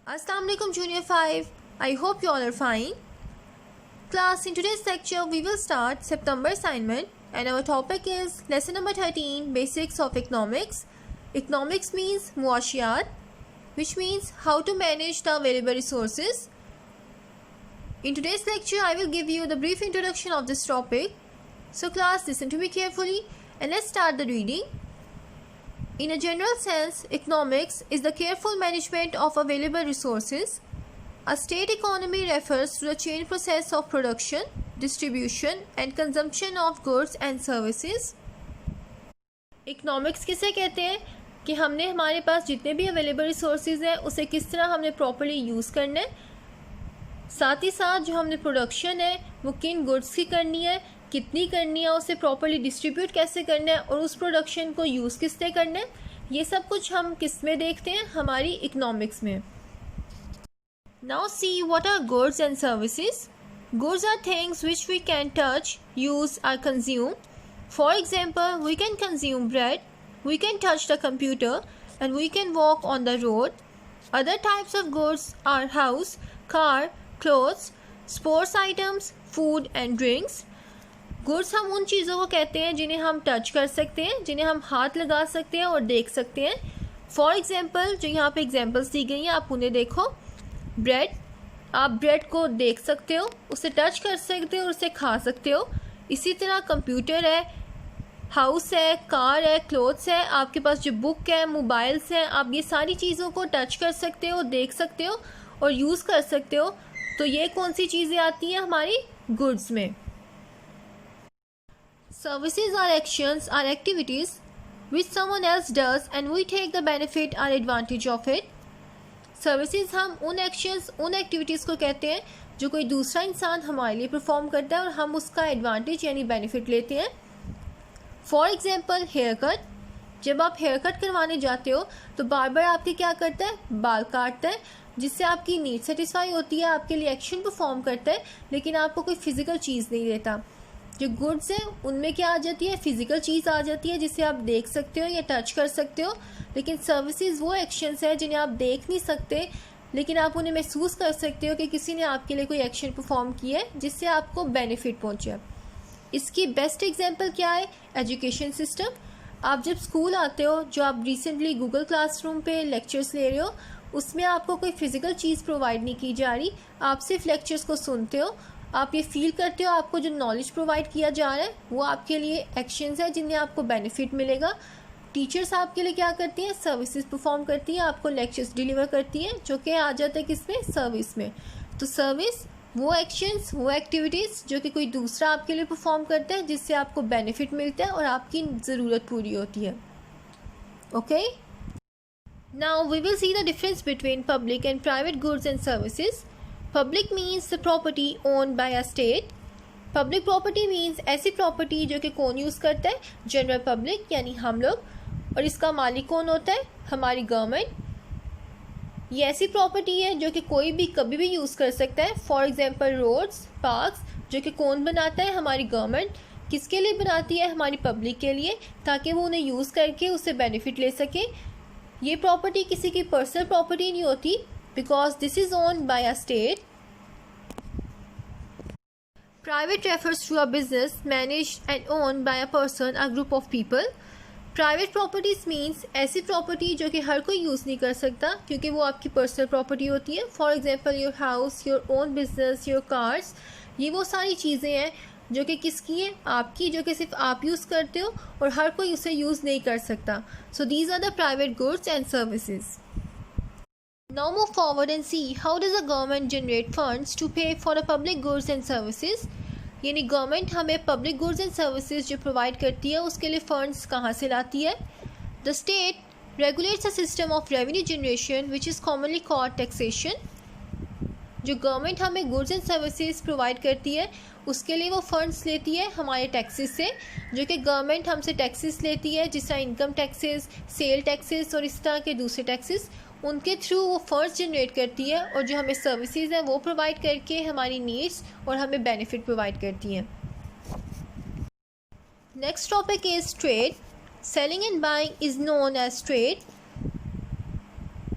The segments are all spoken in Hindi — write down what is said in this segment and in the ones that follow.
Assalamualaikum Junior 5. I hope you all are fine. Class, in today's lecture we will start September assignment and our topic is lesson number 13, Basics of Economics. Economics means muashiyat, which means how to manage the available resources. In today's lecture I will give you the brief introduction of this topic. So class, listen to me carefully and let's start the reading. In a general sense, economics is the careful management of available resources. A state economy refers to the chain process of production, distribution and consumption of goods and services. Economics किसे कहते हैं कि हमने हमारे पास जितने भी अवेलेबल रिसोर्सेज हैं उसे किस तरह हमने प्रॉपर्ली यूज़ करना है, साथ ही साथ जो हमने प्रोडक्शन है वो किन गुड्स की करनी है, कितनी करनी है, उसे प्रॉपर्ली डिस्ट्रीब्यूट कैसे करना है और उस प्रोडक्शन को यूज़ किससे करना है, ये सब कुछ हम किस में देखते हैं, हमारी इकोनॉमिक्स में. Now see what are goods and services. Goods are things which we can touch, use or consume. For example, we can consume bread, we can touch the computer and we can walk on the road. Other types of goods are house, car, clothes, sports items, food and drinks. Goods हम उन चीज़ों को कहते हैं जिन्हें हम टच कर सकते हैं, जिन्हें हम हाथ लगा सकते हैं और देख सकते हैं. फॉर एग्जाम्पल, जो यहाँ पे एग्जाम्पल्स दी गई हैं आप उन्हें देखो. ब्रेड, आप ब्रेड को देख सकते हो, उसे टच कर सकते हो और उसे खा सकते हो. इसी तरह कंप्यूटर है, हाउस है, कार है, क्लोथ्स है, आपके पास जो बुक है, मोबाइल्स हैं, आप ये सारी चीज़ों को टच कर सकते हो, देख सकते हो और यूज़ कर सकते हो. तो ये कौन सी चीज़ें आती हैं हमारी गुड्स में. Services are actions or activities which someone else does and we take the benefit or advantage of it. Services हम उन actions, उन activities को कहते हैं जो कोई दूसरा इंसान हमारे लिए परफॉर्म करता है और हम उसका एडवांटेज यानी बेनिफिट लेते हैं. For example, hair cut. जब आप हेयर कट करवाने जाते हो तो बार्बर आपके क्या करता है, बाल काटता है, जिससे आपकी नीड सेटिस्फाई होती है, आपके लिए एक्शन परफॉर्म करता है, लेकिन आपको कोई फिजिकल चीज़ नहीं देता. जो गुड्स हैं उनमें क्या आ जाती है, फिजिकल चीज़ आ जाती है जिसे आप देख सकते हो या टच कर सकते हो. लेकिन सर्विसेज वो एक्शंस हैं जिन्हें आप देख नहीं सकते लेकिन आप उन्हें महसूस कर सकते हो कि किसी ने आपके लिए कोई एक्शन परफॉर्म किया है जिससे आपको बेनिफिट पहुंचा. इसकी बेस्ट एग्जांपल क्या है, एजुकेशन सिस्टम. आप जब स्कूल आते हो, जो आप रिसेंटली गूगल क्लासरूम पे लेक्चर्स ले रहे हो, उसमें आपको कोई फिजिकल चीज़ प्रोवाइड नहीं की जा रही, आप सिर्फ लेक्चर्स को सुनते हो. आप ये फील करते हो आपको जो नॉलेज प्रोवाइड किया जा रहा है वो आपके लिए एक्शंस है जिनमें आपको बेनिफिट मिलेगा. टीचर्स आपके लिए क्या करती हैं, सर्विसेज परफॉर्म करती हैं, आपको लेक्चर्स डिलीवर करती हैं जो कि आ जाता है किसमें, सर्विस में. तो सर्विस वो एक्शंस, वो एक्टिविटीज़ जो कि कोई दूसरा आपके लिए परफॉर्म करता है जिससे आपको बेनिफिट मिलता है और आपकी ज़रूरत पूरी होती है. Okay, now we will see the difference between public and private goods and services. Public means the property owned by a state. Public property means ऐसी प्रॉपर्टी जो कि कौन यूज़ करता है, जनरल पब्लिक यानी हम लोग, और इसका मालिक कौन होता है, हमारी गवर्नमेंट. ये ऐसी प्रॉपर्टी है जो कि कोई भी कभी भी यूज़ कर सकता है. फॉर एग्जांपल रोड्स, पार्क्स, जो कि कौन बनाता है, हमारी गवर्नमेंट. किसके लिए बनाती है, हमारी पब्लिक के लिए, ताकि वो उन्हें यूज़ करके उससे बेनिफिट ले सके. ये प्रॉपर्टी किसी की पर्सनल प्रॉपर्टी नहीं होती because this is owned by a state. Private refers to a business managed and owned by a person or group of people. Private properties means ऐसी प्रॉपर्टी जो कि हर कोई यूज़ नहीं कर सकता क्योंकि वो आपकी पर्सनल प्रॉपर्टी होती है. For example, your house, your own business, your cars, ये वो सारी चीज़ें हैं जो कि किसकी हैं, आपकी, जो कि सिर्फ आप यूज़ करते हो और हर कोई उसे यूज़ नहीं कर सकता. So these are the private goods and services. Now move forward and see how does the government generate funds to pay for the public goods and services. यानी गवर्नमेंट हमें पब्लिक गुड्स एंड सर्विसेज जो प्रोवाइड करती है उसके लिए फंड्स कहाँ से लाती है. The state regulates a system of revenue generation which is commonly called taxation. जो गवर्नमेंट हमें गुड्स एंड सर्विसेज प्रोवाइड करती है उसके लिए वो फंड्स लेती है हमारे टैक्सेस से, जो कि गवर्नमेंट हमसे टैक्सेस लेती है, जिस तरह इनकम टैक्सेस, सेल टैक्सेस और इस तरह के दूसरे टैक्सेस. उनके थ्रू वो फंड्स जनरेट करती है और जो हमें सर्विसेज हैं वो प्रोवाइड करके हमारी नीड्स और हमें बेनिफिट प्रोवाइड करती हैं. Next topic is trade. Selling and buying is known as trade.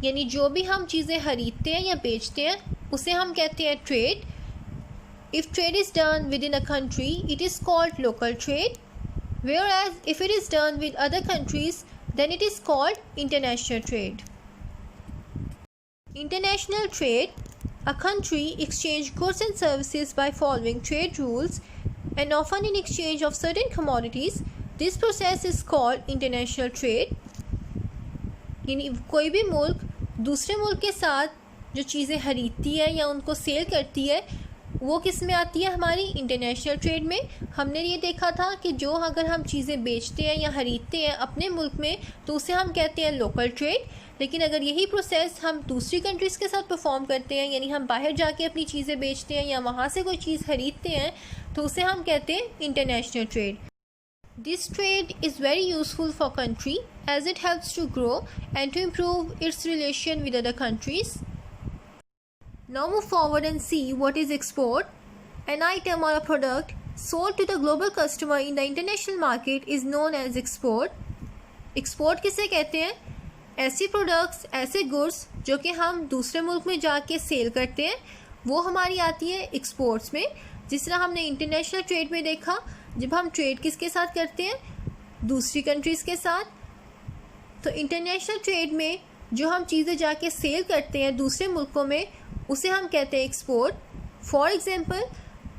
यानी जो भी हम चीज़ें खरीदते हैं या बेचते हैं उसे हम कहते हैं trade. If trade is done with in a country it is called local trade, whereas if it is done with other countries then it is called international trade. International trade, a country exchange goods and services by following trade rules and often in exchange of certain commodities. This process is called international trade. यानी कोई भी मुल्क दूसरे मुल्क के साथ जो चीज़ें खरीदती है या उनको सेल करती है वो किस में आती है, हमारी इंटरनेशनल ट्रेड में. हमने ये देखा था कि जो अगर हम चीज़ें बेचते हैं या ख़रीदते हैं अपने मुल्क में तो उसे हम कहते हैं लोकल ट्रेड. लेकिन अगर यही प्रोसेस हम दूसरी कंट्रीज़ के साथ परफॉर्म करते हैं, यानी हम बाहर जाके अपनी चीज़ें बेचते हैं या वहाँ से कोई चीज़ ख़रीदते हैं, तो उसे हम कहते हैं international trade. This trade is very useful for country as it helps to grow and to improve its relation with other countries. Now move forward and see what is export. An item or a product sold to the global customer in the international market is known as export. Export किसे कहते हैं? ऐसी प्रोडक्ट्स, ऐसे गुड्स जो कि हम दूसरे मुल्क में जाके सेल करते हैं वो हमारी आती है एक्सपोर्ट्स में. जिस तरह हमने इंटरनेशनल ट्रेड में देखा, जब हम ट्रेड किसके साथ करते हैं, दूसरी कंट्रीज़ के साथ. तो इंटरनेशनल ट्रेड में जो हम चीज़ें जाके सेल करते हैं दूसरे मुल्कों में उसे हम कहते हैं एक्सपोर्ट. फॉर एग्ज़ाम्पल,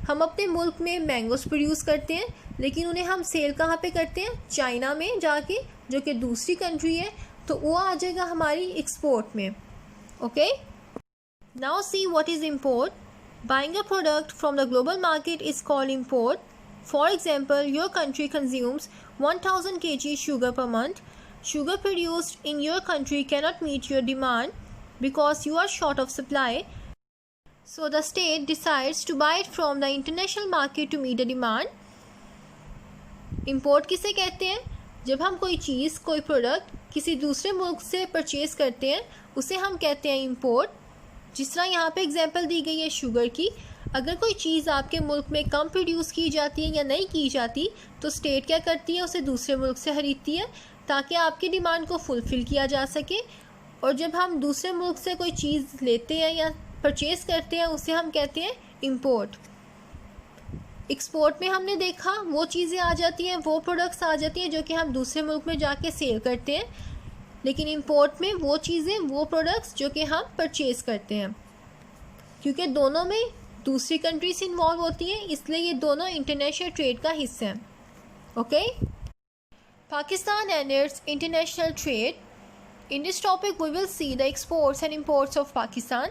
हम अपने मुल्क में मैंगोस प्रोड्यूस करते हैं लेकिन उन्हें हम सेल कहाँ पे करते हैं, चाइना में जाके, जो कि दूसरी कंट्री है, तो वो आ जाएगा हमारी एक्सपोर्ट में. Okay, now see what is import. Buying a product from the global market is called import. For example, your country consumes 1000 kg sugar per month. Sugar produced in your country cannot meet your demand because you are short of supply. So the state decides to buy it from the international market to meet the demand. Import किसे कहते हैं? जब हम कोई चीज़, कोई प्रोडक्ट किसी दूसरे मुल्क से परचेज़ करते हैं उसे हम कहते हैं इम्पोर्ट. जिस तरह यहाँ पे एग्जांपल दी गई है शुगर की. अगर कोई चीज़ आपके मुल्क में कम प्रोड्यूस की जाती है या नहीं की जाती तो स्टेट क्या करती है, उसे दूसरे मुल्क से ख़रीदती है ताकि आपकी डिमांड को फुलफ़िल किया जा सके. और जब हम दूसरे मुल्क से कोई चीज़ लेते हैं या परचेज़ करते हैं उसे हम कहते हैं इम्पोर्ट. एक्सपोर्ट में हमने देखा वो चीज़ें आ जाती हैं, वो प्रोडक्ट्स आ जाती हैं जो कि हम दूसरे मुल्क में जाके सेल करते हैं. लेकिन इम्पोर्ट में वो चीज़ें, वो प्रोडक्ट्स जो कि हम परचेज़ करते हैं. क्योंकि दोनों में दूसरी कंट्रीज इन्वॉल्व होती हैं इसलिए ये दोनों इंटरनेशनल ट्रेड का हिस्सा हैं. Okay, Pakistan and it's international trade. In this topic we will see the exports and imports of Pakistan.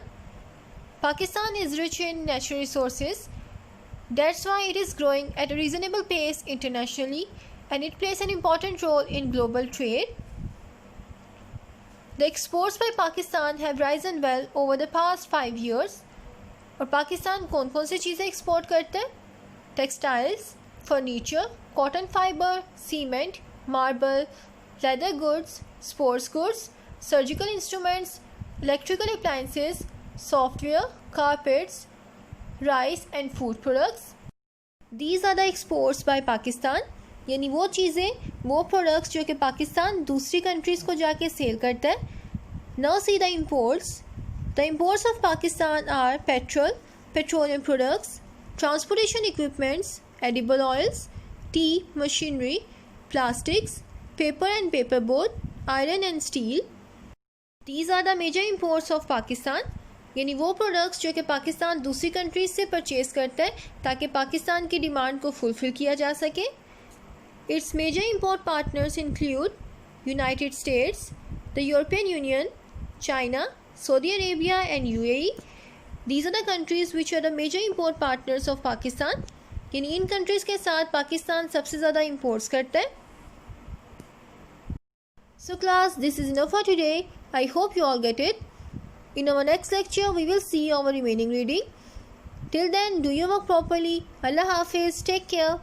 Pakistan is rich in natural resources. That's why it is growing at a reasonable pace internationally and it plays an important role in global trade. The exports by Pakistan have risen well over the past 5 years. और पाकिस्तान कौन कौन सी चीज़ें एक्सपोर्ट करते हैं? Textiles, furniture, cotton fibre, cement, marble, leather goods, sports goods, surgical instruments, electrical appliances, software, carpets, rice and food products. These are the exports by Pakistan. यानी वो चीज़ें, वो प्रोडक्ट्स जो कि पाकिस्तान दूसरी कंट्रीज़ को जाके सेल करता है. Now see the imports. The imports of Pakistan are petrol, petroleum products, transportation equipments, edible oils, tea, machinery, plastics, paper and paperboard, iron and steel. These are the major imports of Pakistan. यानी वो प्रोडक्ट्स जो कि पाकिस्तान दूसरी कंट्रीज से परचेज़ करता है ताकि पाकिस्तान की डिमांड को फुलफ़िल किया जा सके. Its major import partners include United States, the European Union, China, Saudi Arabia and UAE. These are the countries which are the major import partners of Pakistan. यानी इन कंट्रीज़ के साथ पाकिस्तान सबसे ज़्यादा इंपोर्ट्स करता है. So class, this is enough for today. I hope you all get it. In our next lecture, we will see our remaining reading. Till then, do your work properly. Allah Hafiz. Take care.